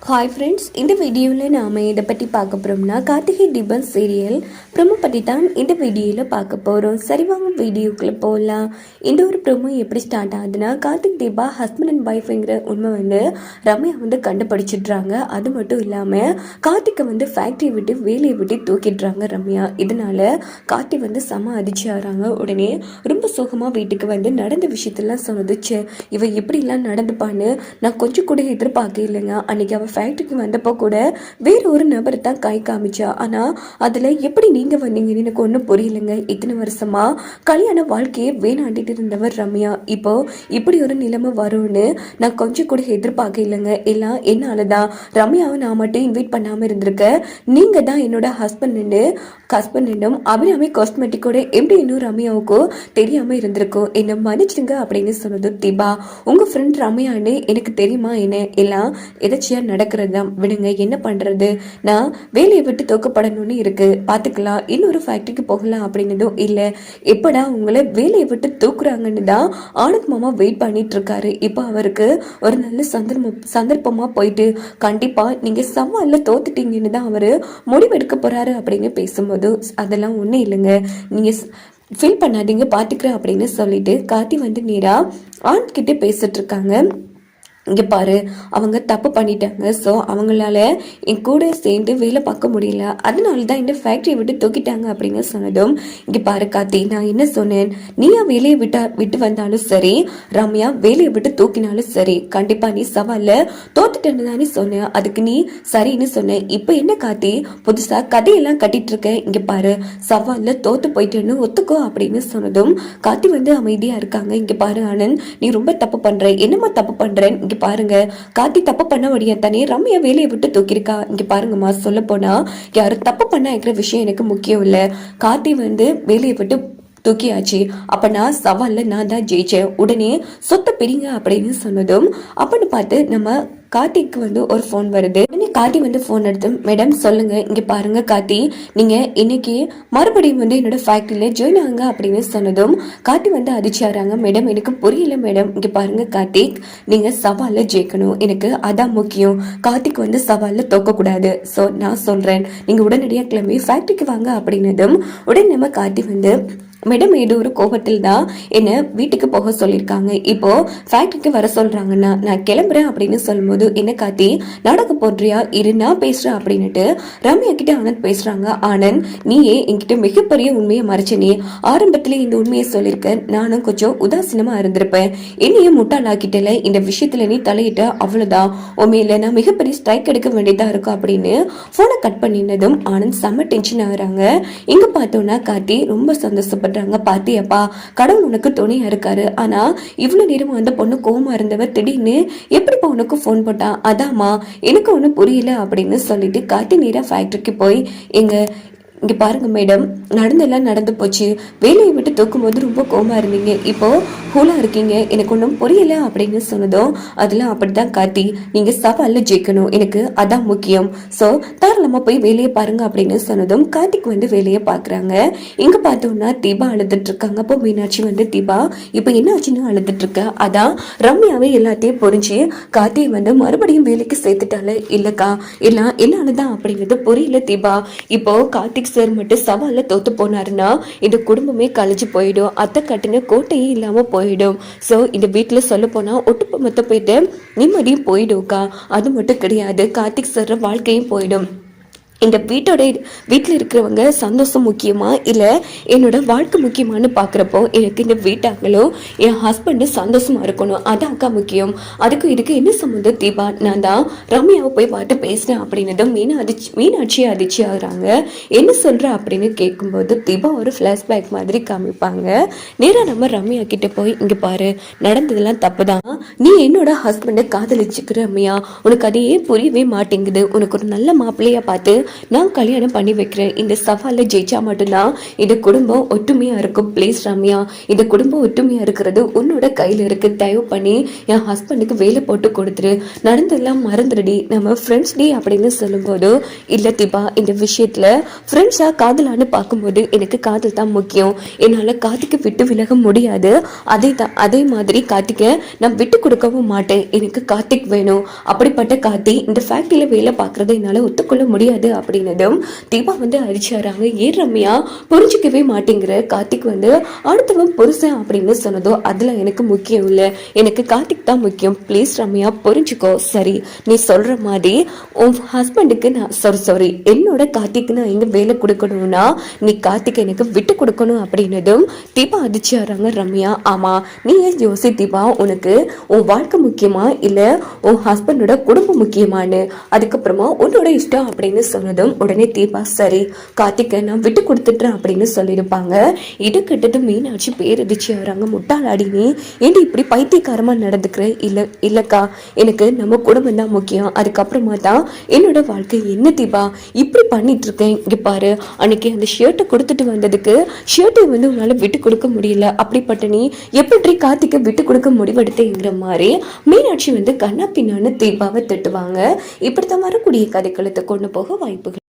Hi friends, இந்த வீடியோவில் நாம் இதை பற்றி பார்க்க போகிறோம்னா கார்த்திகை தீபம் சீரியல் ப்ரொமோ பற்றி தான் இந்த வீடியோவில் பார்க்க போகிறோம். சரி வாங்க வீடியோக்குள்ளே போகலாம். இந்த ஒரு ப்ரொமோ எப்படி ஸ்டார்ட் ஆகுதுன்னா, கார்த்திக் தீபா ஹஸ்பண்ட் அண்ட் ஒய்ஃபுங்கிற உண்மை ரம்யா கண்டுபிடிச்சிடுறாங்க. அது மட்டும் இல்லாமல் கார்த்திகை ஃபேக்ட்ரி விட்டு வேலையை விட்டு தூக்கிடுறாங்க ரம்யா. இதனால் கார்த்தி செம அதிர்ச்சி ஆகிறாங்க. உடனே ரொம்ப சுகமாக வீட்டுக்கு நடந்த விஷயத்தெல்லாம் சொன்னதுச்சு. இவ எப்படிலாம் நடந்துப்பான்னு நான் கொஞ்சம் கூட எதிர்பார்க்க இல்லைங்க. அன்றைக்கி அவள் ஃபேக்ட்ரிக்கு வந்தப்போ கூட வேற ஒரு நபர் தான் கை காமிச்சா. ஆனால் அதில் எப்படி நீங்கள் வந்தீங்கன்னு எனக்கு ஒன்றும் புரியலைங்க. இத்தனை வருஷமா கல்யாண வாழ்க்கையை வேணாண்டிட்டு இருந்தவர் ரம்யா. இப்போ இப்படி ஒரு நிலைமை வரும்னு நான் கொஞ்சம் கூட எதிர்பார்க்க இல்லைங்க. எல்லாம் என்னால தான். ரம்யாவை நான் மட்டும் இன்வைட் பண்ணாமல் இருந்திருக்கேன். நீங்கள் தான் என்னோட ஹஸ்பண்டும் அபிராமி காஸ்மெட்டிக்கோட எப்படி இன்னும் ரம்யாவுக்கும் தெரியாமல் இருந்திருக்கும். என்னை மன்னிச்சிடுங்க அப்படின்னு சொன்னது தீபா. உங்கள் ஃப்ரெண்ட் ரம்யான்னு எனக்கு தெரியுமா என்ன? எல்லாம் எதாச்சியா நடக்கிறது தான். விடுங்க, என்ன பண்றது? நான் வேலையை விட்டு தூக்கப்படணும்னு இருக்கு, பார்த்துக்கலாம். இன்னொரு ஃபேக்டரிக்கு போகலாம் அப்படின்னதும் இல்லை. எப்படா உங்களை வேலையை விட்டு தூக்குறாங்கன்னு தான் ஆனந்த் மாமா வெயிட் பண்ணிட்டு இருக்காரு. இப்போ அவருக்கு ஒரு நல்ல சந்தர்ப்பமா போயிட்டு கண்டிப்பா நீங்க சவால்ல தோத்துட்டீங்கன்னு தான் அவரு முடிவெடுக்க போறாரு அப்படின்னு பேசும்போது, அதெல்லாம் ஒன்றும் இல்லைங்க, நீங்க ஃபீல் பண்ணாதீங்க, பார்த்துக்கிறேன் அப்படின்னு சொல்லிட்டு கார்த்தி நேரா ஆனந்த் கிட்ட பேசிட்டு இருக்காங்க. இங்கே பாரு, அவங்க தப்பு பண்ணிட்டாங்க. ஸோ அவங்களால என் கூட சேர்ந்து வேலை பார்க்க முடியல, அதனால தான் இந்த ஃபேக்ட்ரியை விட்டு தூக்கிட்டாங்க அப்படின்னு சொன்னதும், இங்கே பாரு கார்த்தி, நான் என்ன சொன்னேன்? நீயா வேலையை விட்டு வந்தாலும் சரி, ரம்யா வேலையை விட்டு தூக்கினாலும் சரி, கண்டிப்பாக நீ சவாலில் தோத்துட்டேன்னு தானே சொன்னேன். அதுக்கு நீ சரின்னு சொன்னேன். இப்போ என்ன கார்த்தி புதுசாக கதையெல்லாம் கட்டிட்டு இருக்க? இங்கே பாரு, சவாலில் தோத்து போயிட்டேன்னு ஒத்துக்கோ அப்படின்னு சொன்னதும் கார்த்தி அமைதியாக இருக்காங்க. இங்கே பாரு ஆனந்த், நீ ரொம்ப தப்பு பண்ணுற. என்னம்மா தப்பு பண்ணுறேன்? பாருங்க, கார்த்தி தப்பு பண்ண வழியா தானே ரம்யா வேலையை விட்டு தூக்கிருக்கா. இங்க பாருங்கம்மா, சொல்ல போனா யாரும் தப்பு பண்ண இருக்கிற விஷயம் எனக்கு முக்கியம் இல்ல. கார்த்தி வேலையை விட்டு தூக்கியாச்சு. அப்ப நான் சவால்ல நான் தான் ஜெயிச்சேன். உடனே சொத்தை பிரிங்க அப்படின்னு சொன்னதும் அப்படின்னு பார்த்து நம்ம கார்த்திக்கு ஒரு ஃபோன் வருது. கார்த்தி ஃபோன் எடுத்து, மேடம் சொல்லுங்க. இங்க பாருங்க கார்த்தி, நீங்க இன்னைக்கு மறுபடியும் என்னோட ஃபேக்டரியில ஜாயின் ஆகுங்க அப்படின்னு சொன்னதும் கார்த்தி அதிர்ச்சி ஆறாங்க. மேடம் எனக்கு புரியல மேடம். இங்க பாருங்க கார்த்திக், நீங்க சவால்ல ஜெயிக்கணும், எனக்கு அதான் முக்கியம். கார்த்திக் சவால்ல தோக்கக்கூடாது. ஸோ நான் சொல்றேன், நீங்க உடனடியாக கிளம்பி ஃபேக்டரிக்கு வாங்க அப்படின்னதும் உடனே நம்ம கார்த்தி மேடம் ஏதோ ஒரு கோபத்தில் தான் என்ன வீட்டுக்கு போக சொல்லியிருக்காங்க. இப்போ ஃபேக்டரிக்கு வர சொல்றாங்கன்னா நான் கிளம்புறேன் அப்படின்னு சொல்லும்போது, என்ன கார்த்தி நாடக போடுறியா? இரு நான் பேசுறேன் அப்படின்னுட்டு ரம்யா கிட்ட ஆனந்த் பேசுறாங்க. ஆனந்த், நீயே என்கிட்ட மிகப்பெரிய உண்மையை மறைச்சனே. ஆரம்பத்திலே இந்த உண்மையை சொல்லியிருக்க, நானும் கொஞ்சம் உதாசீனமா இருந்திருப்பேன். என்னையே முட்டாளாக்கிட்டல. இந்த விஷயத்துல நீ தலையிட்ட, அவ்வளவுதான். உண்மையில நான் மிகப்பெரிய ஸ்ட்ரைக் எடுக்க வேண்டியதா இருக்கும் அப்படின்னு போனை கட் பண்ணினதும் ஆனந்த் செம்ம டென்ஷன் ஆகுறாங்க. இங்க பார்த்தோம்னா கார்த்தி ரொம்ப சந்தோஷப்பட்ட பாத்தியப்பா, கடவுள் உனக்கு துணையா இருக்காரு. ஆனா இவ்வளவு நேரம் அந்த பொண்ணு கோவமா இருந்தவ திடீர்னு எப்படிப்பா உனக்கு போன் போட்டா? அதாமா எனக்கு ஒண்ணு புரியல அப்படின்னு சொல்லிட்டு கார்த்தி நேரா ஃபேக்டரிக்கு போய், இங்க பாருங்க மேடம், நடந்தெல்லாம் நடந்து போச்சு. வேலையை விட்டு தூக்கும் போது ரொம்ப கோவமா இருந்தீங்க, இப்போ கூலா இருக்கீங்க, எனக்கு ஒன்றும் புரியல அப்படின்னு சொன்னதும், அதெல்லாம் அப்படித்தான் கார்த்தி, நீங்க சவால்ல ஜெயிக்கணும், எனக்கு அதான் முக்கியம். ஸோ தாராளமா போய் வேலையை பாருங்க அப்படின்னு சொன்னதும் கார்த்திக் வேலையை பாக்குறாங்க. இங்க பார்த்தோம்னா தீபா அழுதுட்டு இருக்காங்க. அப்போ மீனாட்சி தீபா இப்போ என்ன ஆச்சுன்னு அழுதுட்டு இருக்க. அதான் ரம்யாவே எல்லாத்தையும் புரிஞ்சு கார்த்தியை மறுபடியும் வேலைக்கு சேர்த்துட்டால. இல்லக்கா, எல்லாம் என்னாலதான் அப்படிங்கிறது புரியல தீபா. இப்போ கார்த்திக் சார் மட்டும் சவால்ல தோத்து போனாருன்னா இந்த குடும்பமே கழிஞ்சு போயிடும். அத்தை கட்டின கோட்டையே இல்லாம போயிடும். சோ இந்த வீட்டுல சொல்ல போனா ஒட்டுமொத்த போயிட்டு நிம்மதியும் போயிடும்க்கா. அது மட்டும் கிடையாது, கார்த்திக் சார் வாழ்க்கையும் போயிடும். இந்த வீட்டில் இருக்கிறவங்க சந்தோஷம் முக்கியமா இல்லை என்னோட வாழ்க்கை முக்கியமானு பார்க்குறப்போ எனக்கு இந்த வீட்டாங்களும் என் ஹஸ்பண்டு சந்தோஷமா இருக்கணும், அதாக்கா முக்கியம். அதுக்கு இதுக்கு என்ன சம்மந்தம் தீபா? நான் தான் ரம்யாவை போய் பார்த்து பேசினேன் அப்படின்னதும் மீனாட்சி அதிர்ச்சி ஆகுறாங்க. என்ன சொல்ற அப்படின்னு கேட்கும்போது தீபா ஒரு ஃப்ளாஷ்பேக் மாதிரி காமிப்பாங்க. நேராக நம்ம ரம்யா கிட்ட போய், இங்கே பாரு, நடந்ததெல்லாம் தப்பு தான். நீ என்னோட ஹஸ்பண்டை காதலிச்சுக்கிற ரம்யா, உனக்கு அதையே புரியவே மாட்டேங்குது. உனக்கு ஒரு நல்ல மாப்பிள்ளையா பார்த்து நான் கல்யாணம் பண்ணி வைக்கிறேன். இந்த சவாலில் ஜெயிச்சா மட்டும்தான் இந்த குடும்பம் ஒற்றுமையா இருக்கும். ப்ளீஸ் ரம்யா, இந்த குடும்பம் ஒற்றுமையா இருக்கிறது உன்னோட கையில இருக்கு. தயவு பண்ணி என் ஹஸ்பண்டுக்கு வேலை போட்டு கொடுத்துரு. நடந்தெல்லாம் மறந்துடுடி, நம்ம ஃப்ரெண்ட்ஸ் டே அப்படின்னு சொல்லும்போது, இல்ல தீபா, இந்த விஷயத்துல ஃப்ரெண்ட்ஸா காதலான்னு பார்க்கும்போது எனக்கு காதல் தான் முக்கியம். என்னால கார்த்திகை விட்டு விலக முடியாது. அதே மாதிரி கார்த்திகை நான் விட்டு கொடுக்கவும் மாட்டேன். எனக்கு கார்த்திக் வேணும். அப்படிப்பட்ட கார்த்தி இந்த ஃபேக்டரியில வேலை பார்க்கறத என்னால ஒத்துக்கொள்ள முடியாது அப்படின்னதும் தீபா வந்து அடிச்சாராங்க. ஏன் ரம்யா புரிஞ்சுக்கவே மாட்டேங்கிற? கார்த்திக் வந்து அடுத்தவன் புருஷன் அப்படின்னு சொன்னதோ அதுல எனக்கு முக்கியம் இல்லை, எனக்கு கார்த்திக் தான் முக்கியம். ப்ளீஸ் ரம்யா புரிஞ்சுக்கோ. சரி, நீ சொல்ற மாதிரி உன் ஹஸ்பண்டுக்கு நான் சாரி என்னோட கார்த்திக்கு நான் எங்க வேலை கொடுக்கணும்னா நீ கார்த்திக் எனக்கு விட்டு கொடுக்கணும் அப்படின்னதும் தீபா அதிர்ச்சியாராங்க. ரம்யா, ஆமா, நீ ஏன் யோசி தீபா, உனக்கு உன் வாழ்க்கை முக்கியமா இல்ல உன் ஹஸ்பண்டோட குடும்பம் முக்கியமானு? அதுக்கப்புறமா உன்னோட இஷ்டம் அப்படின்னு சொன்னதும் உடனே தீபா சரி கார்த்திகை நான் விட்டு கொடுத்துட்டேன் அப்படின்னு சொல்லியிருப்பாங்க. இதை கிட்டது மீனாட்சி பேரதிர்ச்சி ஆறாங்க. முட்டாளாடி நீ ஏன்டி இப்படி பைத்தியக்காரமா நடந்துக்கிற? இல்லக்கா, எனக்கு நம்ம குடும்பம் தான் முக்கியம், அதுக்கப்புறமா தான் என்னோட வாழ்க்கை. என்ன தீபா இப்படி பண்ணிட்டு இருக்கேன்? இங்க பாரு, அன்னைக்கு அந்த ஷர்ட்டை கொடுத்துட்டு வந்ததுக்கு ஷர்ட்டை வந்து உன்னால விட்டு கொடுக்க முடியல. அப்படிப்பட்ட நீ எப்படி கார்த்திகை விட்டு கொடுக்க முடிவெடுத்தேங்கிற மாதிரி மீனாட்சி வந்து கண்ணா பின்னான்னு தீபாவை திட்டுவாங்க. இப்படித்தான் வரக்கூடிய கதைக்களத்தை கொண்டு போக வாய்ப்புகள்.